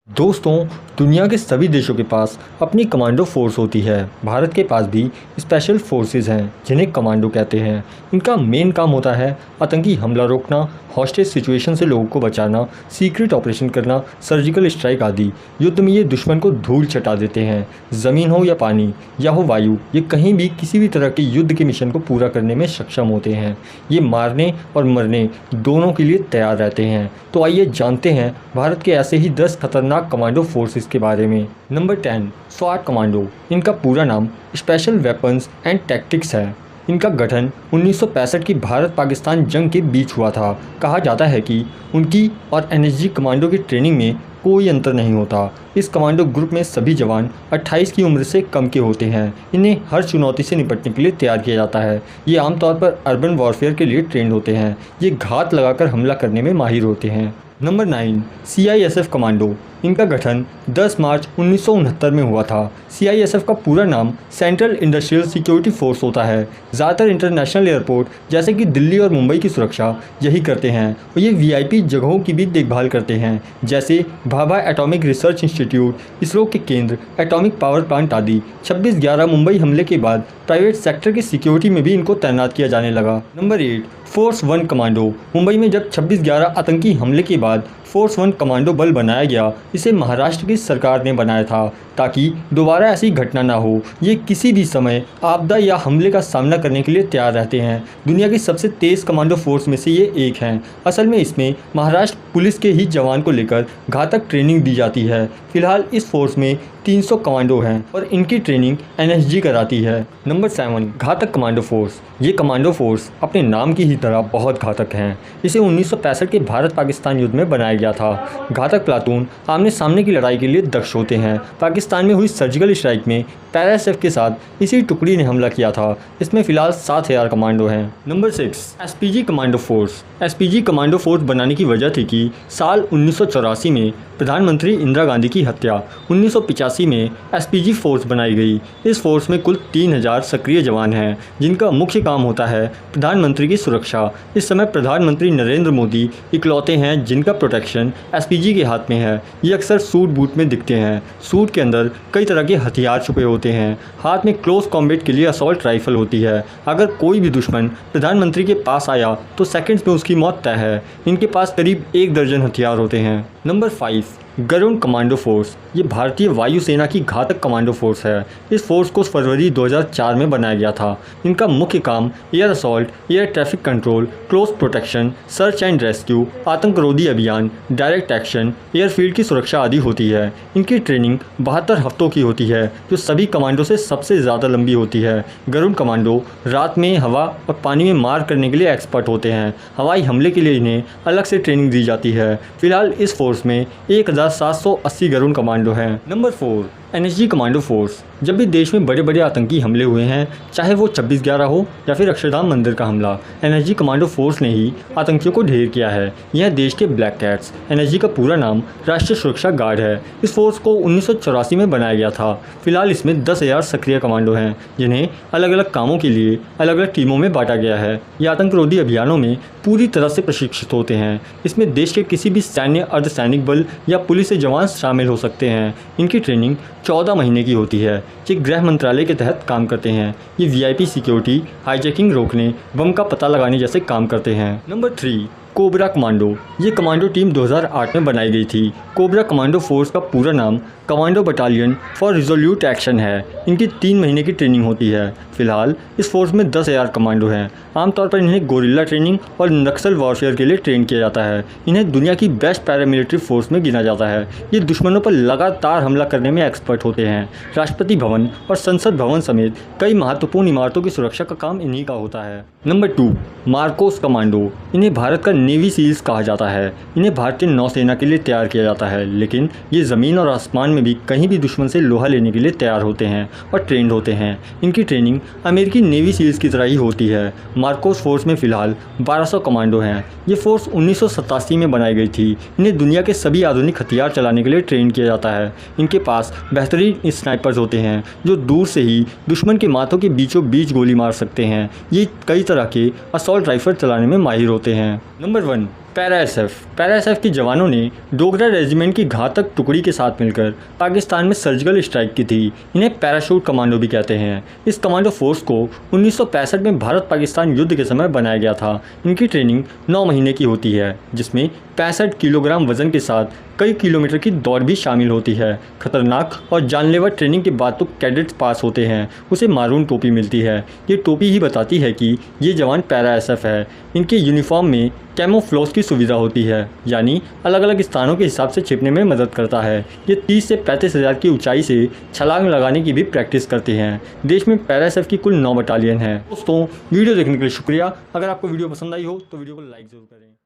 दोस्तों, दुनिया के सभी देशों के पास अपनी कमांडो फोर्स होती है। भारत के पास भी स्पेशल फोर्सेस हैं जिन्हें कमांडो कहते हैं। इनका मेन काम होता है आतंकी हमला रोकना, हॉस्टेज सिचुएशन से लोगों को बचाना, सीक्रेट ऑपरेशन करना, सर्जिकल स्ट्राइक आदि। युद्ध में ये दुश्मन को धूल चटा देते हैं। ज़मीन हो या पानी या हो वायु, ये कहीं भी किसी भी तरह के युद्ध के मिशन को पूरा करने में सक्षम होते हैं। ये मारने और मरने दोनों के लिए तैयार रहते हैं। तो आइए जानते हैं भारत के ऐसे ही 10 खतरनाक कमांडो फोर्सेस के बारे में। नंबर 10, स्वाट कमांडो। इनका पूरा नाम स्पेशल वेपन्स एंड टैक्टिक्स है। इनका गठन 1965 की भारत पाकिस्तान जंग के बीच हुआ था। कहा जाता है कि उनकी और एनएसजी कमांडो की ट्रेनिंग में कोई अंतर नहीं होता। इस कमांडो ग्रुप में सभी जवान 28 की उम्र से कम के होते हैं। इन्हें हर चुनौती से निपटने के लिए तैयार किया जाता है। ये आमतौर पर अर्बन वॉरफेयर के लिए ट्रेंड होते हैं। ये घात लगाकर हमला करने में माहिर होते हैं। Number 9, CISF commando. इनका गठन 10 मार्च 1969 में हुआ था। CISF का पूरा नाम सेंट्रल इंडस्ट्रियल सिक्योरिटी फोर्स होता है। ज़्यादातर इंटरनेशनल एयरपोर्ट जैसे कि दिल्ली और मुंबई की सुरक्षा यही करते हैं और ये VIP जगहों की भी देखभाल करते हैं, जैसे Bhabha atomic research institute, ISRO के केंद्र, एटॉमिक पावर प्लांट आदि। 26/11 मुंबई हमले के बाद प्राइवेट सेक्टर की सिक्योरिटी में भी इनको तैनात किया जाने लगा। Number 8, force 1 commando. मुंबई में जब 26/11 आतंकी हमले के बाद फोर्स 1 कमांडो बल बनाया गया। इसे महाराष्ट्र की सरकार ने बनाया था ताकि दोबारा ऐसी घटना ना हो। ये किसी भी समय आपदा या हमले का सामना करने के लिए तैयार रहते हैं। दुनिया की सबसे तेज़ कमांडो फोर्स में से ये एक हैं। असल में इसमें महाराष्ट्र पुलिस के ही जवान को लेकर घातक ट्रेनिंग दी जाती है। फिलहाल इस फोर्स में 300 कमांडो हैं और इनकी ट्रेनिंग NSG कराती है। नंबर 7, घातक कमांडो फोर्स। ये कमांडो फोर्स अपने नाम की ही तरह बहुत घातक हैं। इसे 1965 के भारत पाकिस्तान युद्ध में बनाया गया था। घातक प्लाटून आमने सामने की लड़ाई के लिए दक्ष होते हैं। पाकिस्तान में हुई सर्जिकल स्ट्राइक में पैराएसएफ के साथ इसी टुकड़ी ने हमला किया था। इसमें फिलहाल 7000 कमांडो हैं। Number 6, SPG commando force. SPG commando force बनाने की वजह थी कि साल 1984 में प्रधानमंत्री इंदिरा गांधी की हत्या। 1985 में SPG फोर्स बनाई गई। इस फोर्स में कुल 3000 सक्रिय जवान हैं जिनका मुख्य काम होता है प्रधानमंत्री की सुरक्षा। इस समय प्रधानमंत्री नरेंद्र मोदी इकलौते हैं जिनका प्रोटेक्शन SPG के हाथ में है। ये अक्सर सूट बूट में दिखते हैं। सूट के अंदर कई तरह के हथियार छुपे होते हैं। हाथ में क्लोज कॉम्बैट के लिए असॉल्ट राइफल होती है। अगर कोई भी दुश्मन प्रधानमंत्री के पास आया तो सेकंड्स में उसकी मौत तय है। इनके पास करीब 1 दर्जन हथियार होते हैं। Number 5, Garud commando force. ये भारतीय वायुसेना की घातक कमांडो फोर्स है। इस फोर्स को फरवरी 2004 में बनाया गया था। इनका मुख्य काम air assault, air traffic control, close protection, search and rescue, आतंकरोधी अभियान, डायरेक्ट एक्शन, एयरफील्ड की सुरक्षा आदि होती है। इनकी ट्रेनिंग 72 हफ्तों की होती है, जो सभी कमांडो से सबसे ज़्यादा लंबी होती है। गरुड़ कमांडो रात में हवा और पानी में मार करने के लिए एक्सपर्ट होते हैं। हवाई हमले के लिए इन्हें अलग से ट्रेनिंग दी जाती है। फिलहाल इस फोर्स में 1780 गरुड़ कमांडो हैं। Number 4, NSG commando force. जब भी देश में बड़े बड़े आतंकी हमले हुए हैं, चाहे वो 26/11 हो या फिर अक्षरधाम मंदिर का हमला, NSG कमांडो फोर्स ने ही आतंकियों को ढेर किया है। यह देश के ब्लैक कैट्स। NSG का पूरा नाम राष्ट्रीय सुरक्षा गार्ड है। इस फोर्स को 1984 में बनाया गया था। फिलहाल इसमें 10,000 सक्रिय कमांडो हैं जिन्हें अलग अलग कामों के लिए अलग अलग टीमों में बांटा गया है। ये आतंकरोधी अभियानों में पूरी तरह से प्रशिक्षित होते हैं। इसमें देश के किसी भी सैन्य, अर्धसैनिक बल या पुलिस के जवान शामिल हो सकते हैं। इनकी ट्रेनिंग 14 महीने की होती है। ये गृह मंत्रालय के तहत काम करते हैं। ये VIP सिक्योरिटी, हाईजैकिंग रोकने, बम का पता लगाने जैसे काम करते हैं। Number 3, cobra commando. ये कमांडो टीम 2008 में बनाई गई थी। कोबरा कमांडो फोर्स का पूरा नाम commando battalion for resolute action है। इनकी 3 महीने की ट्रेनिंग होती है। फिलहाल इस फोर्स में 10,000 कमांडो हैं। आमतौर पर इन्हें गोरिल्ला ट्रेनिंग और नक्सल वॉरफेयर के लिए ट्रेन किया जाता है। इन्हें दुनिया की बेस्ट पैरामिलिट्री फोर्स में गिना जाता है। ये दुश्मनों पर लगातार हमला करने में एक्सपर्ट होते हैं। राष्ट्रपति भवन और संसद भवन समेत कई महत्वपूर्ण इमारतों की सुरक्षा का काम इन्हीं का होता है। Number 2, Marcos commando. इन्हें भारत का नेवी सील्स कहा जाता है। इन्हें भारतीय नौसेना के लिए तैयार किया जाता है, लेकिन ये ज़मीन और आसमान में भी कहीं भी दुश्मन से लोहा लेने के लिए तैयार होते हैं और ट्रेंड होते हैं। इनकी ट्रेनिंग अमेरिकी नेवी सील्स की तरह ही होती है। मार्कोस फोर्स में फ़िलहाल 1200 कमांडो हैं। ये फोर्स 1987 में बनाई गई थी। इन्हें दुनिया के सभी आधुनिक हथियार चलाने के लिए ट्रेन किया जाता है। इनके पास बेहतरीन स्नाइपर्स होते हैं जो दूर से ही दुश्मन के माथों के बीचों बीच गोली मार सकते हैं। ये कई तरह के असॉल्ट राइफल चलाने में माहिर होते हैं। नंबर 1, पैरा एसएफ के जवानों ने डोगरा रेजिमेंट की घातक टुकड़ी के साथ मिलकर पाकिस्तान में सर्जिकल स्ट्राइक की थी। इन्हें पैराशूट कमांडो भी कहते हैं। इस कमांडो फोर्स को 1965 में भारत पाकिस्तान युद्ध के समय बनाया गया था। इनकी ट्रेनिंग 9 महीने की होती है, जिसमें 65 किलोग्राम वजन के साथ कई किलोमीटर की दौड़ भी शामिल होती है। खतरनाक और जानलेवा ट्रेनिंग के बाद तो कैडेट्स पास होते हैं, उसे मारून टोपी मिलती है। ये टोपी ही बताती है कि ये जवान पैरा एसएफ है। इनके यूनिफॉर्म में कैमोफ्लेज की सुविधा होती है, यानी अलग अलग स्थानों के हिसाब से छिपने में मदद करता है। ये 30 से 35 हज़ार की ऊंचाई से छलांग लगाने की भी प्रैक्टिस करते हैं। देश में पैरा एसएफ की कुल 9 बटालियन है। दोस्तों, वीडियो देखने के लिए शुक्रिया। अगर आपको वीडियो पसंद आई हो तो वीडियो को लाइक ज़रूर करें।